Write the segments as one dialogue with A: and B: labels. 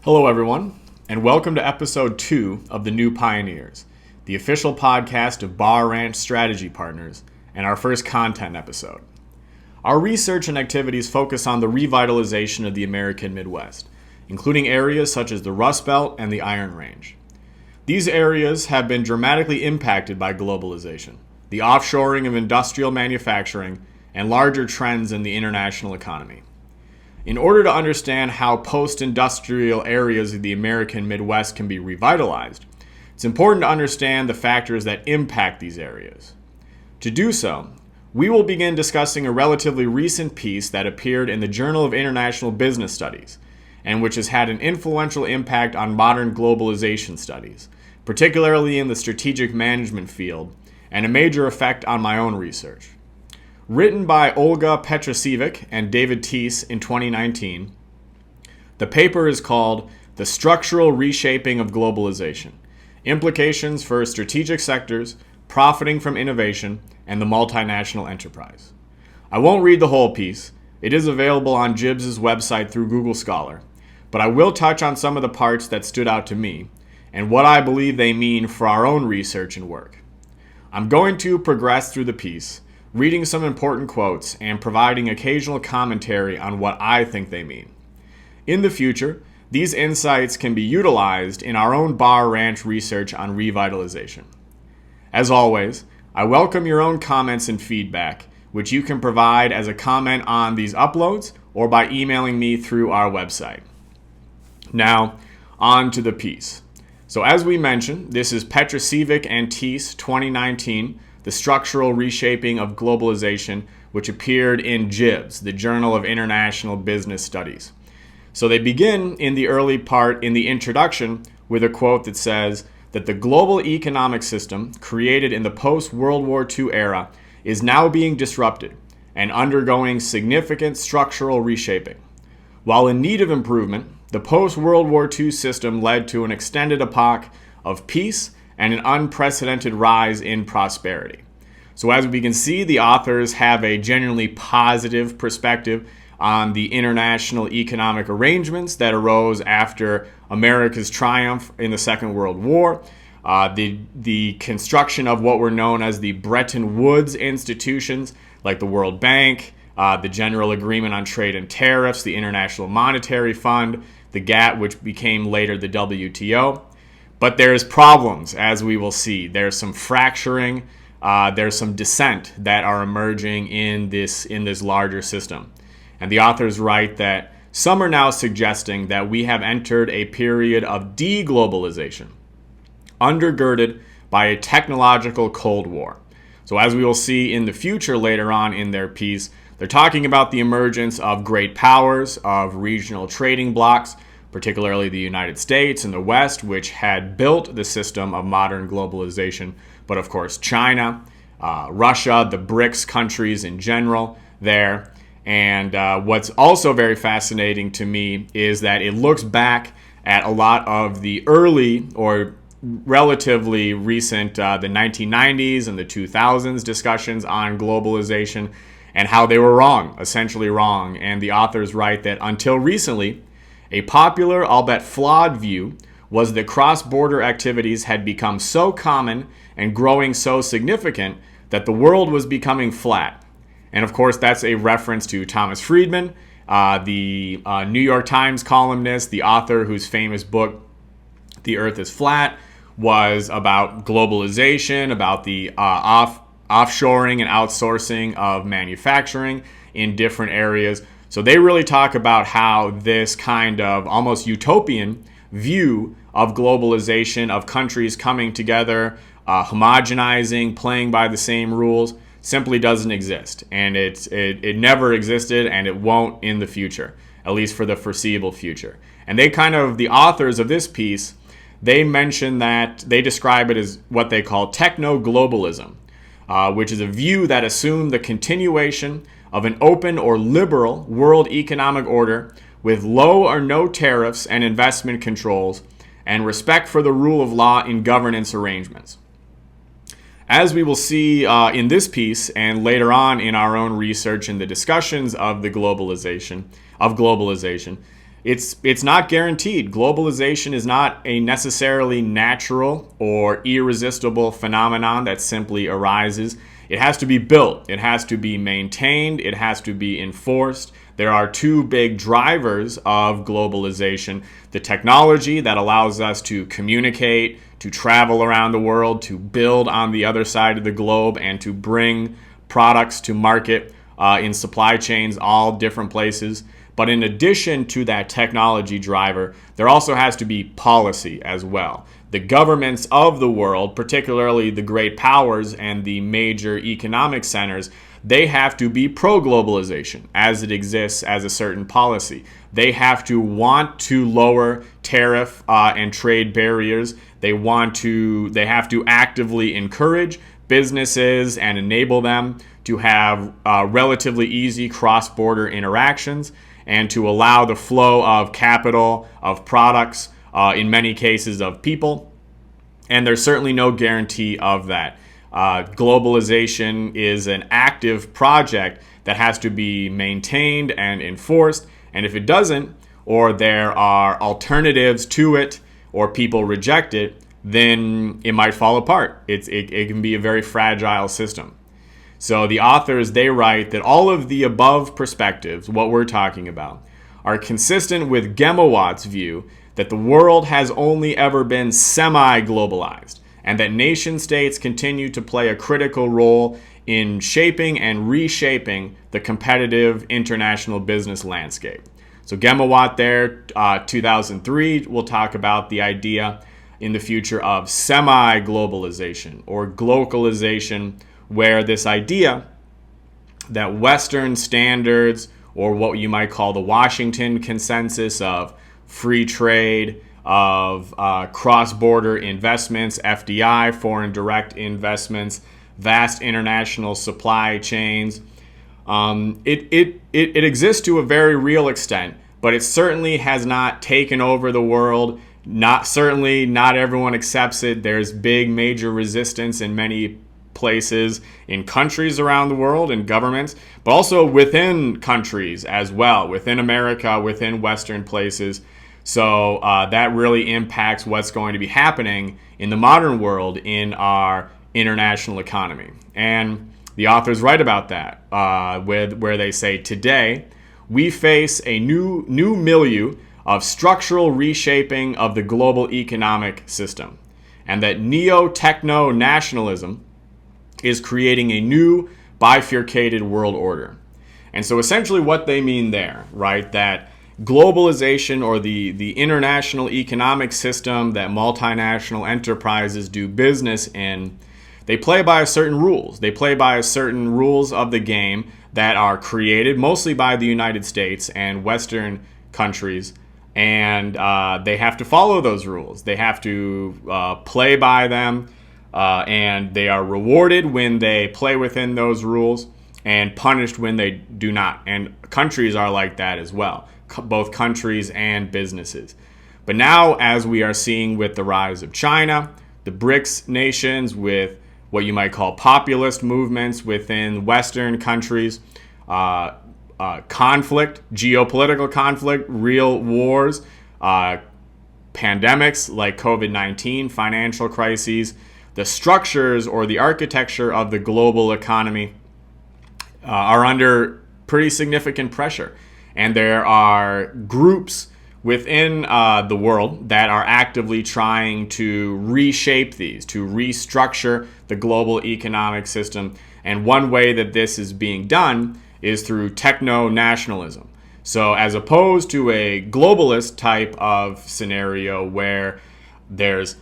A: Hello, everyone, and welcome to episode 2 of The New Pioneers, the official podcast of Bar Ranch Strategy Partners, and our first content episode. Our research and activities focus on the revitalization of the American Midwest, including areas such as the Rust Belt and the Iron Range. These areas have been dramatically impacted by globalization, the offshoring of industrial manufacturing, and larger trends in the international economy. In order to understand how post-industrial areas of the American Midwest can be revitalized, it's important to understand the factors that impact these areas. To do so, we will begin discussing a relatively recent piece that appeared in the Journal of International Business Studies, and which has had an influential impact on modern globalization studies, particularly in the strategic management field, and a major effect on my own research. Written by Olga Petricevic and David Teece in 2019, the paper is called The Structural Reshaping of Globalization: Implications for Strategic Sectors, Profiting from Innovation, and the Multinational Enterprise. I won't read the whole piece. It is available on Gibbs' website through Google Scholar, but I will touch on some of the parts that stood out to me and what I believe they mean for our own research and work. I'm going to progress through the piece, reading some important quotes and providing occasional commentary on what I think they mean. In the future, these insights can be utilized in our own Bar Ranch research on revitalization. As always, I welcome your own comments and feedback, which you can provide as a comment on these uploads or by emailing me through our website. Now, on to the piece. So as we mentioned, this is Petricevic and Teece 2019, The Structural Reshaping of Globalization, which appeared in Gibbs, the Journal of International Business Studies. So they begin in the early part, in the introduction, with a quote that says that the global economic system created in the post-World War II era is now being disrupted and undergoing significant structural reshaping. While in need of improvement, the post-World War II system led to an extended epoch of peace and an unprecedented rise in prosperity. So as we can see, the authors have a genuinely positive perspective on the international economic arrangements that arose after America's triumph in the Second World War, the construction of what were known as the Bretton Woods institutions, like the World Bank, the General Agreement on Trade and Tariffs, the International Monetary Fund, the GATT, which became later the WTO. But there's problems, as we will see. There's some fracturing, there's some dissent that are emerging in this larger system. And the authors write that some are now suggesting that we have entered a period of deglobalization, undergirded by a technological Cold War. So as we will see in the future later on in their piece, they're talking about the emergence of great powers, of regional trading blocs, particularly the United States and the West, which had built the system of modern globalization, but of course China, Russia, the BRICS countries in general there. And what's also very fascinating to me is that it looks back at a lot of the early or relatively recent, the 1990s and the 2000s discussions on globalization and how they were wrong, essentially wrong. And the authors write that until recently, a popular, albeit flawed view was that cross-border activities had become so common and growing so significant that the world was becoming flat. And of course, that's a reference to Thomas Friedman, the New York Times columnist, the author whose famous book, The Earth is Flat, was about globalization, about the offshoring and outsourcing of manufacturing in different areas. So they really talk about how this kind of almost utopian view of globalization, of countries coming together, homogenizing, playing by the same rules, simply doesn't exist. And it never existed, and it won't in the future, at least for the foreseeable future. And the authors of this piece, they mention that they describe it as what they call techno-globalism, which is a view that assumed the continuation of an open or liberal world economic order with low or no tariffs and investment controls and respect for the rule of law in governance arrangements. As we will see in this piece and later on in our own research and the discussions of globalization, It's not guaranteed. Globalization is not a necessarily natural or irresistible phenomenon that simply arises. It has to be built. It has to be maintained. It has to be enforced. There are two big drivers of globalization: the technology that allows us to communicate, to travel around the world, to build on the other side of the globe, and to bring products to market in supply chains, all different places. But in addition to that technology driver, there also has to be policy as well. The governments of the world, particularly the great powers and the major economic centers, they have to be pro-globalization as it exists as a certain policy. They have to want to lower tariff and trade barriers. They have to actively encourage businesses and enable them to have relatively easy cross-border interactions, and to allow the flow of capital, of products, in many cases of people. And there's certainly no guarantee of that. Globalization is an active project that has to be maintained and enforced. And if it doesn't, or there are alternatives to it, or people reject it, then it might fall apart. It can be a very fragile system. So the authors, they write that all of the above perspectives, what we're talking about, are consistent with Gemawatt's view that the world has only ever been semi-globalized, and that nation states continue to play a critical role in shaping and reshaping the competitive international business landscape. So Gemawatt there, 2003, will talk about the idea in the future of semi-globalization or glocalization, where this idea that Western standards, or what you might call the Washington consensus of free trade, of cross-border investments, FDI, foreign direct investments, vast international supply chains, it exists to a very real extent, but it certainly has not taken over the world. Not everyone accepts it. There's big major resistance in many places, in countries around the world, in governments, but also within countries as well, within America, within Western places. So that really impacts what's going to be happening in the modern world in our international economy. And the authors write about that, where they say, today we face a new milieu of structural reshaping of the global economic system, and that neo-techno-nationalism is creating a new bifurcated world order. And so essentially what they mean there, right, that globalization, or the international economic system that multinational enterprises do business in, they play by certain rules. They play by certain rules of the game that are created mostly by the United States and Western countries, and they have to follow those rules. They have to play by them. And they are rewarded when they play within those rules and punished when they do not. And countries are like that as well, both countries and businesses. But now, as we are seeing with the rise of China, the BRICS nations, with what you might call populist movements within Western countries, conflict, geopolitical conflict, real wars, pandemics like COVID-19, financial crises, the structures or the architecture of the global economy are under pretty significant pressure. And there are groups within the world that are actively trying to reshape these, to restructure the global economic system. And one way that this is being done is through techno-nationalism. So as opposed to a globalist type of scenario where there's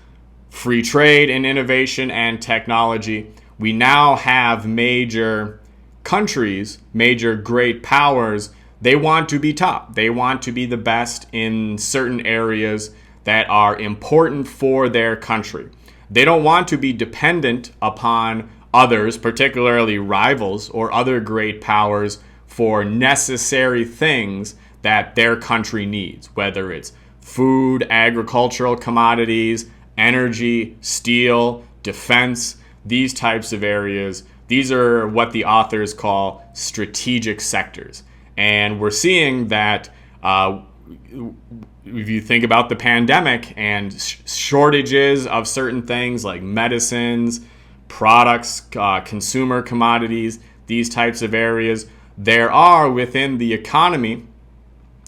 A: free trade and innovation and technology, we now have major countries, major great powers. They want to be top. They want to be the best in certain areas that are important for their country. They don't want to be dependent upon others, particularly rivals or other great powers, for necessary things that their country needs, whether it's food, agricultural commodities, energy, steel, defense, these types of areas. These are what the authors call strategic sectors. And we're seeing that if you think about the pandemic and shortages of certain things like medicines, products, consumer commodities, these types of areas, there are within the economy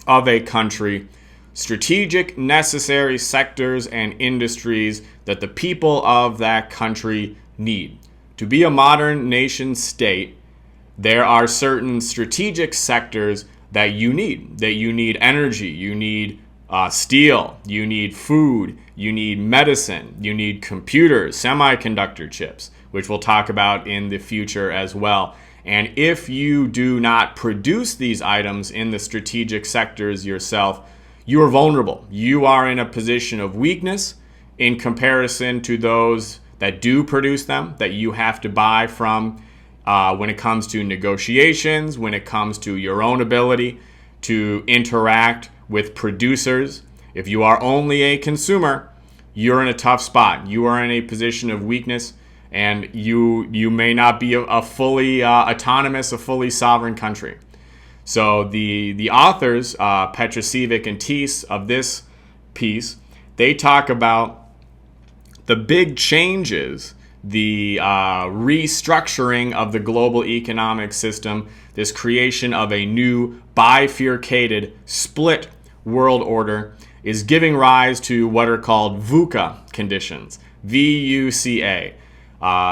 A: of a country strategic, necessary sectors and industries that the people of that country need. To be a modern nation state, there are certain strategic sectors that you need. That you need energy, you need steel, you need food, you need medicine, you need computers, semiconductor chips, which we'll talk about in the future as well. And if you do not produce these items in the strategic sectors yourself, you are vulnerable. You are in a position of weakness in comparison to those that do produce them, that you have to buy from when it comes to negotiations, when it comes to your own ability to interact with producers. If you are only a consumer, you're in a tough spot. You are in a position of weakness, and you may not be a fully autonomous, a fully sovereign country. So the authors, Petricevic and Teece, of this piece, they talk about the big changes, the restructuring of the global economic system, this creation of a new bifurcated, split world order is giving rise to what are called VUCA conditions, VUCA.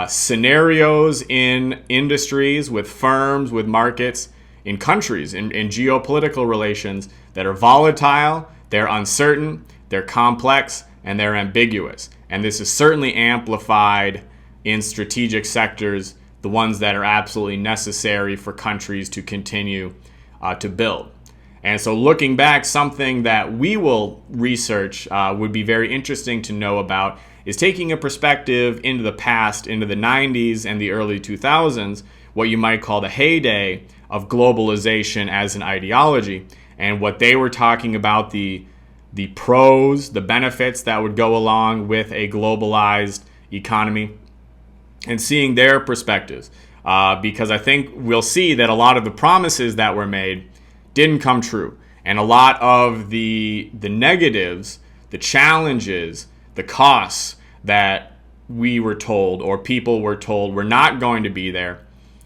A: Scenarios in industries, with firms, with markets, in countries, in geopolitical relations that are volatile, they're uncertain, they're complex, and they're ambiguous. And this is certainly amplified in strategic sectors, the ones that are absolutely necessary for countries to continue to build. And so looking back, something that we will research would be very interesting to know about is taking a perspective into the past, into the 90s and the early 2000s, what you might call the heyday of globalization as an ideology, and what they were talking about, the pros, the benefits that would go along with a globalized economy, and seeing their perspectives. Because I think we'll see that a lot of the promises that were made didn't come true. And a lot of the negatives, the challenges, the costs that we were told, or people were told were not going to be there,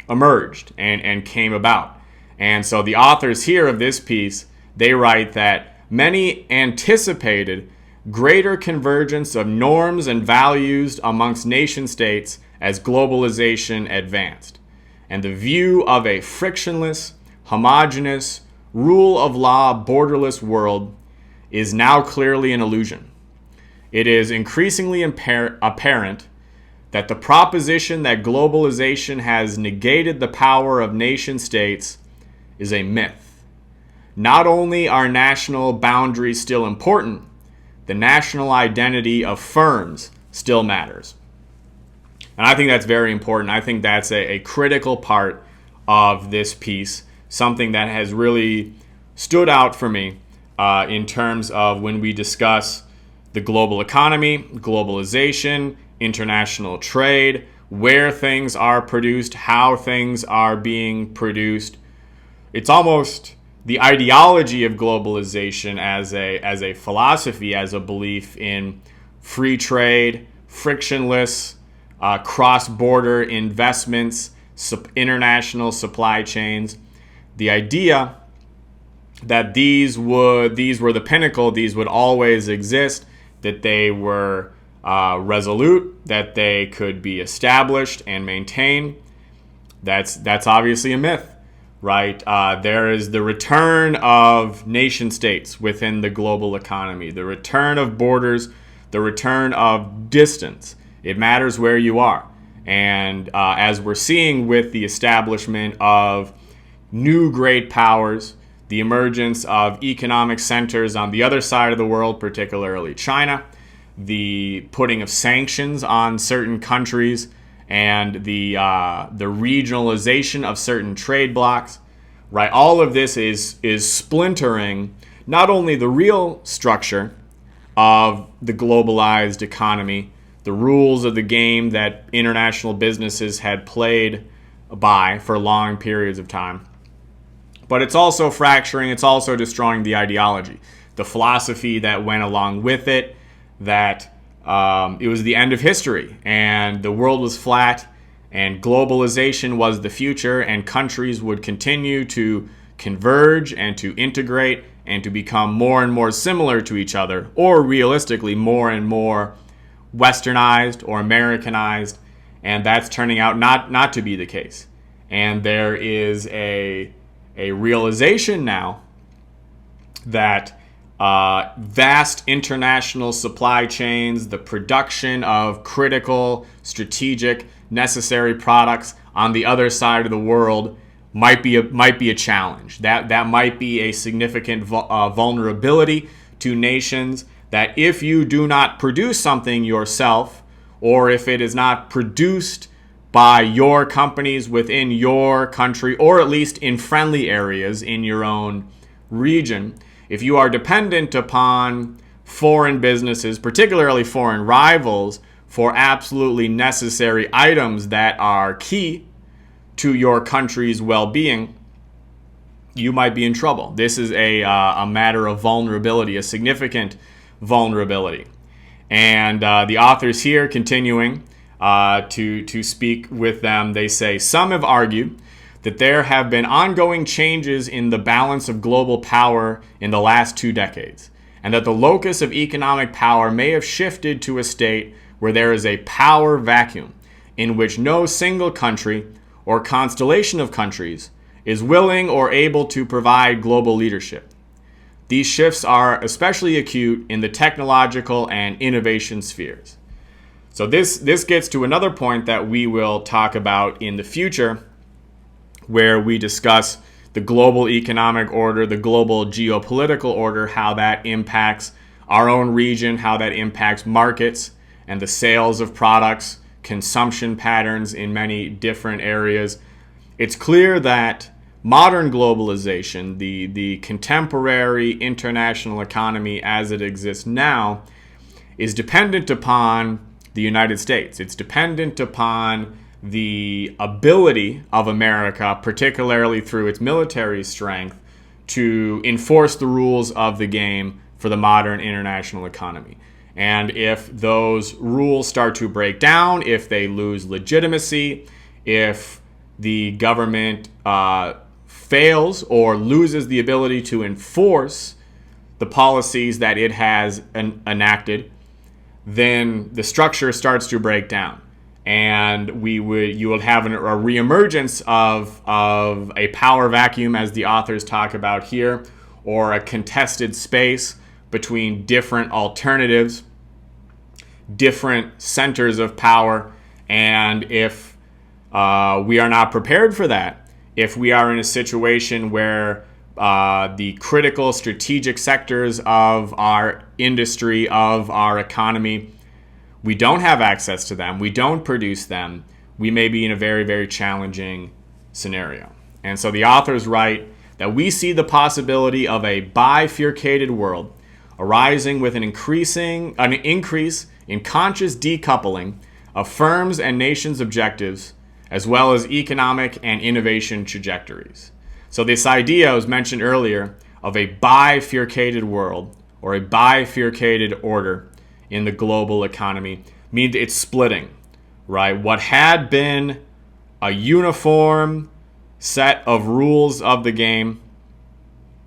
A: emerged and came about. And so the authors here of this piece, they write that many anticipated greater convergence of norms and values amongst nation states as globalization advanced. And the view of a frictionless, homogeneous, rule of law, borderless world is now clearly an illusion. It is increasingly apparent that the proposition that globalization has negated the power of nation states is a myth. Not only are national boundaries still important, the national identity of firms still matters. And I think that's very important. I think that's a critical part of this piece, something that has really stood out for me in terms of when we discuss the global economy, globalization, international trade, where things are produced, how things are being produced. It's almost the ideology of globalization as a philosophy, as a belief in free trade, frictionless, cross-border investments, international supply chains. The idea that these were the pinnacle, these would always exist, that they were resolute, that they could be established and maintained. That's obviously a myth, right? There is the return of nation states within the global economy, the return of borders, the return of distance. It matters where you are. And as we're seeing with the establishment of new great powers, the emergence of economic centers on the other side of the world, particularly China, the putting of sanctions on certain countries, and the regionalization of certain trade blocs, right? All of this is splintering not only the real structure of the globalized economy, the rules of the game that international businesses had played by for long periods of time, but it's also fracturing, it's also destroying the ideology, the philosophy that went along with it, that it was the end of history and the world was flat and globalization was the future and countries would continue to converge and to integrate and to become more and more similar to each other, or realistically more and more westernized or Americanized, and that's turning out not to be the case. And there is a realization now that vast international supply chains, the production of critical, strategic, necessary products on the other side of the world might be a challenge. That might be a significant vulnerability to nations, that if you do not produce something yourself, or if it is not produced by your companies within your country, or at least in friendly areas in your own region, if you are dependent upon foreign businesses, particularly foreign rivals, for absolutely necessary items that are key to your country's well-being, you might be in trouble. This is a matter of vulnerability, a significant vulnerability. And the authors here, continuing to speak with them, they say, some have argued that there have been ongoing changes in the balance of global power in the last 2 decades, and that the locus of economic power may have shifted to a state where there is a power vacuum in which no single country or constellation of countries is willing or able to provide global leadership. These shifts are especially acute in the technological and innovation spheres. So this gets to another point that we will talk about in the future, where we discuss the global economic order, the global geopolitical order, how that impacts our own region, how that impacts markets and the sales of products, consumption patterns in many different areas. It's clear that modern globalization, the contemporary international economy as it exists now, is dependent upon the United States. It's dependent upon the ability of America, particularly through its military strength, to enforce the rules of the game for the modern international economy. And if those rules start to break down, if they lose legitimacy, if the government fails or loses the ability to enforce the policies that it has enacted, then the structure starts to break down. And you will have a reemergence of a power vacuum, as the authors talk about here, or a contested space between different alternatives, different centers of power. And if we are not prepared for that, if we are in a situation where the critical strategic sectors of our industry, of our economy, we don't have access to them, we don't produce them, we may be in a very, very challenging scenario. And so the authors write that we see the possibility of a bifurcated world arising with an increase in conscious decoupling of firms' and nations' objectives, as well as economic and innovation trajectories. So this idea was mentioned earlier of a bifurcated world, or a bifurcated order in the global economy, means it's splitting, right? What had been a uniform set of rules of the game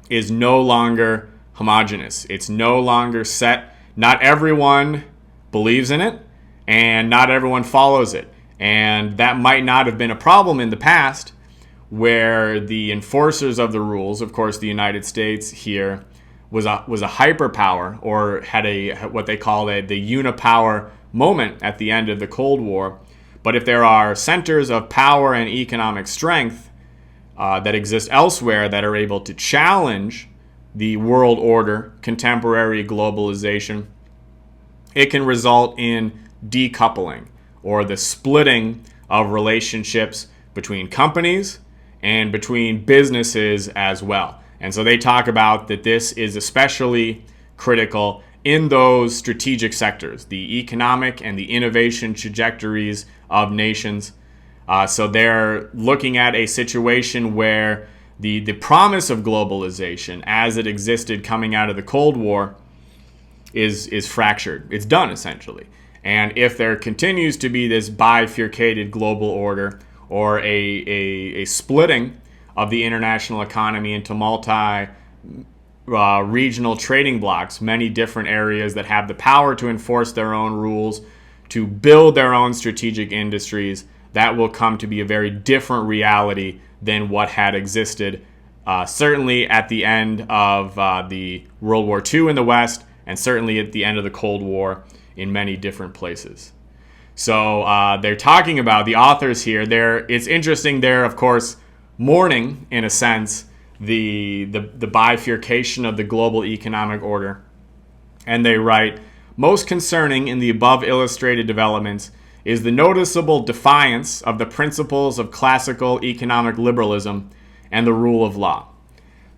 A: is no longer homogeneous. It's no longer set. Not everyone believes in it, and not everyone follows it. And that might not have been a problem in the past, where the enforcers of the rules, of course the United States here, was a hyperpower, or had what they call the unipower moment at the end of the Cold War. But if there are centers of power and economic strength that exist elsewhere that are able to challenge the world order, contemporary globalization, it can result in decoupling, or the splitting of relationships between companies and between businesses as well. And so they talk about that this is especially critical in those strategic sectors, the economic and the innovation trajectories of nations. So they're looking at a situation where the promise of globalization as it existed coming out of the Cold War is fractured. It's done, essentially. And if there continues to be this bifurcated global order, or a splitting of the international economy into regional trading blocks, many different areas that have the power to enforce their own rules, to build their own strategic industries, that will come to be a very different reality than what had existed, certainly at the end of the World War II in the West, and certainly at the end of the Cold War in many different places. So they're talking about, the authors here, it's interesting, they're, of course, mourning, in a sense, the bifurcation of the global economic order. And they write, most concerning in the above illustrated developments is the noticeable defiance of the principles of classical economic liberalism and the rule of law.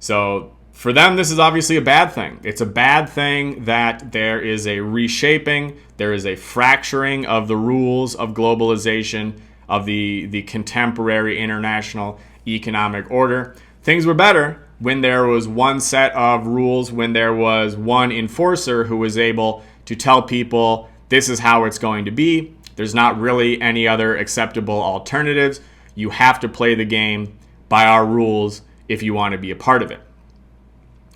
A: So for them, this is obviously a bad thing. It's a bad thing that there is a reshaping, there is a fracturing of the rules of globalization, of the contemporary international economic order. Things were better when there was one set of rules, when there was one enforcer who was able to tell people this is how it's going to be. There's not really any other acceptable alternatives. You have to play the game by our rules if you want to be a part of it.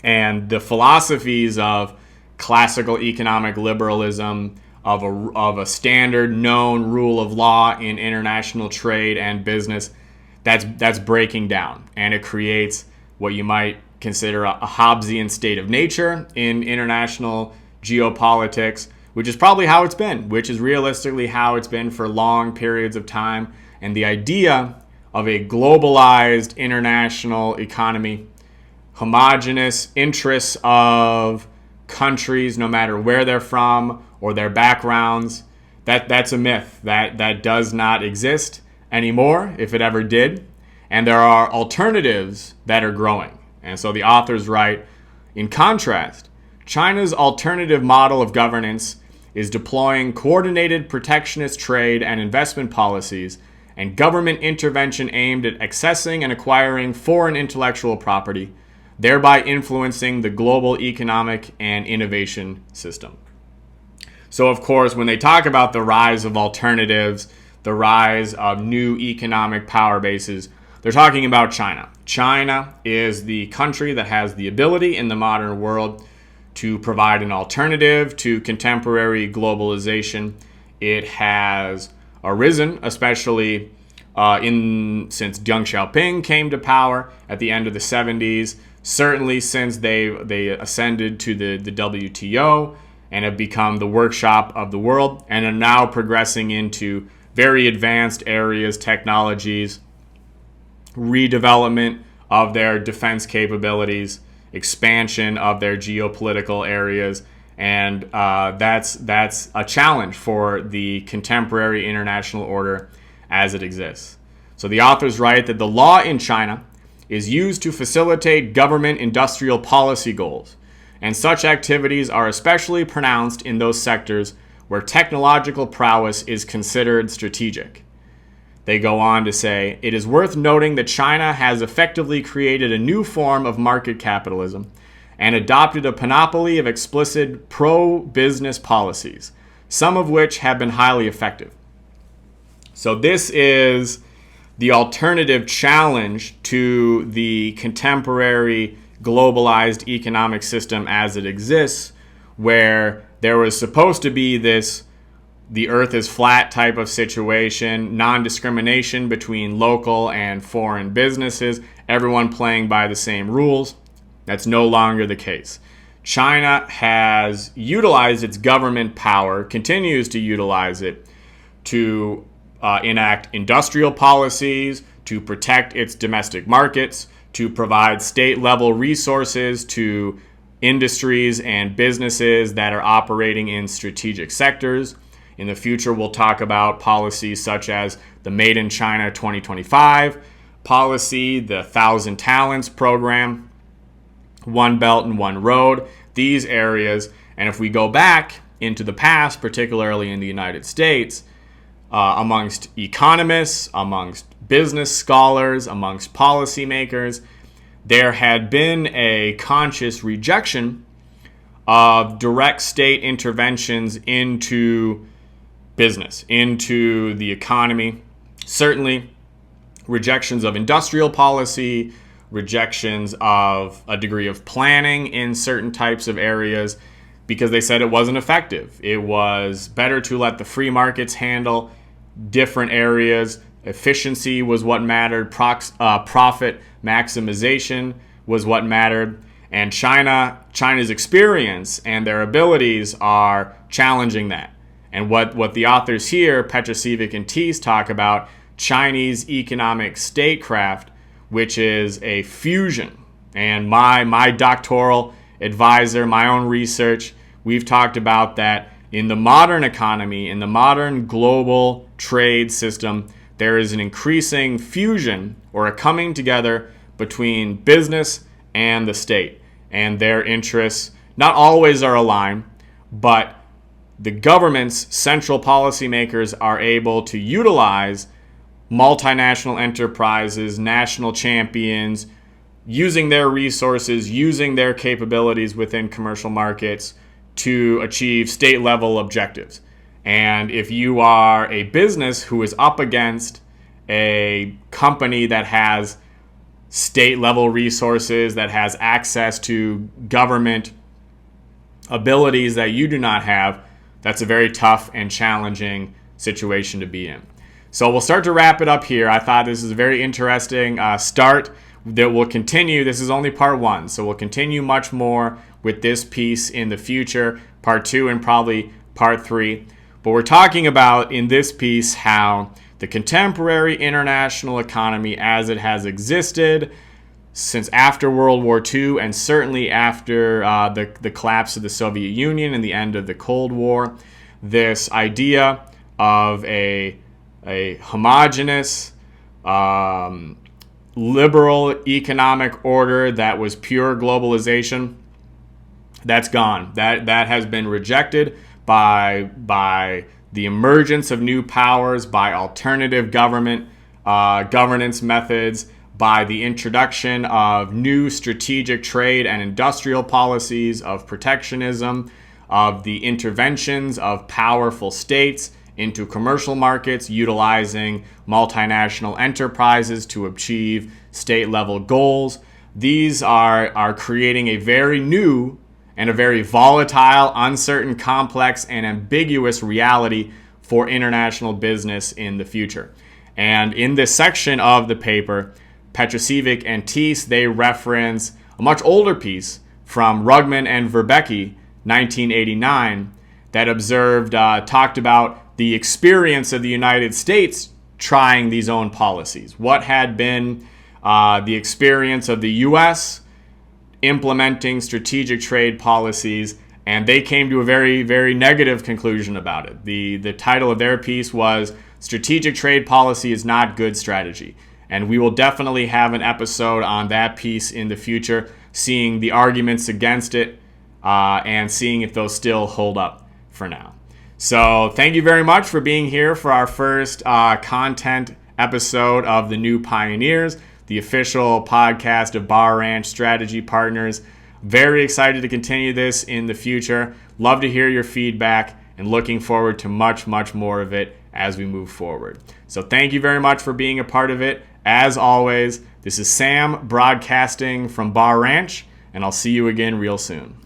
A: And the philosophies of classical economic liberalism, of a standard known rule of law in international trade and business, that's breaking down. And it creates what you might consider a Hobbesian state of nature in international geopolitics, which is probably how it's been, which is realistically how it's been for long periods of time. And the idea of a globalized international economy, homogenous interests of countries, no matter where they're from or their backgrounds, that's a myth. That does not exist anymore, if it ever did. And there are alternatives that are growing. And so the authors write, in contrast, China's alternative model of governance is deploying coordinated protectionist trade and investment policies and government intervention aimed at accessing and acquiring foreign intellectual property, thereby influencing the global economic and innovation system. So, of course, when they talk about the rise of alternatives, the rise of new economic power bases, they're talking about China. China is the country that has the ability in the modern world to provide an alternative to contemporary globalization. It has arisen, especially since Deng Xiaoping came to power at the end of the 70s, certainly since they ascended to the WTO and have become the workshop of the world, and are now progressing into very advanced areas, technologies, redevelopment of their defense capabilities, expansion of their geopolitical areas, and that's a challenge for the contemporary international order as it exists. So the authors write that the law in China is used to facilitate government industrial policy goals, and such activities are especially pronounced in those sectors where technological prowess is considered strategic. They go on to say, it is worth noting that China has effectively created a new form of market capitalism and adopted a panoply of explicit pro-business policies, some of which have been highly effective. So this is the alternative challenge to the contemporary globalized economic system as it exists, where there was supposed to be this the earth is flat type of situation, non-discrimination between local and foreign businesses, everyone playing by the same rules. That's no longer the case. China has utilized its government power, continues to utilize it, to enact industrial policies, to protect its domestic markets, to provide state-level resources to industries and businesses that are operating in strategic sectors. In the future, we'll talk about policies such as the Made in China 2025 policy, the 1,000 Talents program, One Belt and One Road, these areas. And if we go back into the past, particularly in the United States, amongst economists, amongst business scholars, amongst policymakers, there had been a conscious rejection of direct state interventions into business, into the economy. Certainly, rejections of industrial policy, rejections of a degree of planning in certain types of areas, because they said it wasn't effective. It was better to let the free markets handle different areas. Efficiency was what mattered. Profit maximization was what mattered. And China's experience and their abilities are challenging that. And what the authors here, Petricevic and Teece, talk about, Chinese economic statecraft, which is a fusion. And my doctoral advisor, my own research, we've talked about that in the modern economy, in the modern global trade system, there is an increasing fusion or a coming together between business and the state. And their interests not always are aligned, but the government's central policymakers are able to utilize multinational enterprises, national champions, using their resources, using their capabilities within commercial markets to achieve state-level objectives. And if you are a business who is up against a company that has state-level resources, that has access to government abilities that you do not have, that's a very tough and challenging situation to be in. So we'll start to wrap it up here. I thought this is a very interesting start that will continue. This is only part one, so we'll continue much more with this piece in the future, part two and probably part three. But we're talking about in this piece how the contemporary international economy as it has existed since after World War II and certainly after the collapse of the Soviet Union and the end of the Cold War, this idea of a homogeneous, liberal economic order that was pure globalization, that's gone. That has been rejected by the emergence of new powers, by alternative governance methods, by the introduction of new strategic trade and industrial policies, of protectionism, of the interventions of powerful states into commercial markets, utilizing multinational enterprises to achieve state-level goals. These are creating a very new and a very volatile, uncertain, complex, and ambiguous reality for international business in the future. And in this section of the paper, Petricevic and Teece, they reference a much older piece from Rugman and Verbeke, 1989, that talked about the experience of the United States trying these own policies. What had been the experience of the U.S. implementing strategic trade policies, and they came to a very, very negative conclusion about it. The title of their piece was Strategic Trade Policy is Not Good Strategy. And we will definitely have an episode on that piece in the future, seeing the arguments against it and seeing if those still hold up for now. So thank you very much for being here for our first content episode of The New Pioneers, the official podcast of Bar Ranch Strategy Partners. Very excited to continue this in the future. Love to hear your feedback and looking forward to much, much more of it as we move forward. So thank you very much for being a part of it. As always, this is Sam broadcasting from Bar Ranch, and I'll see you again real soon.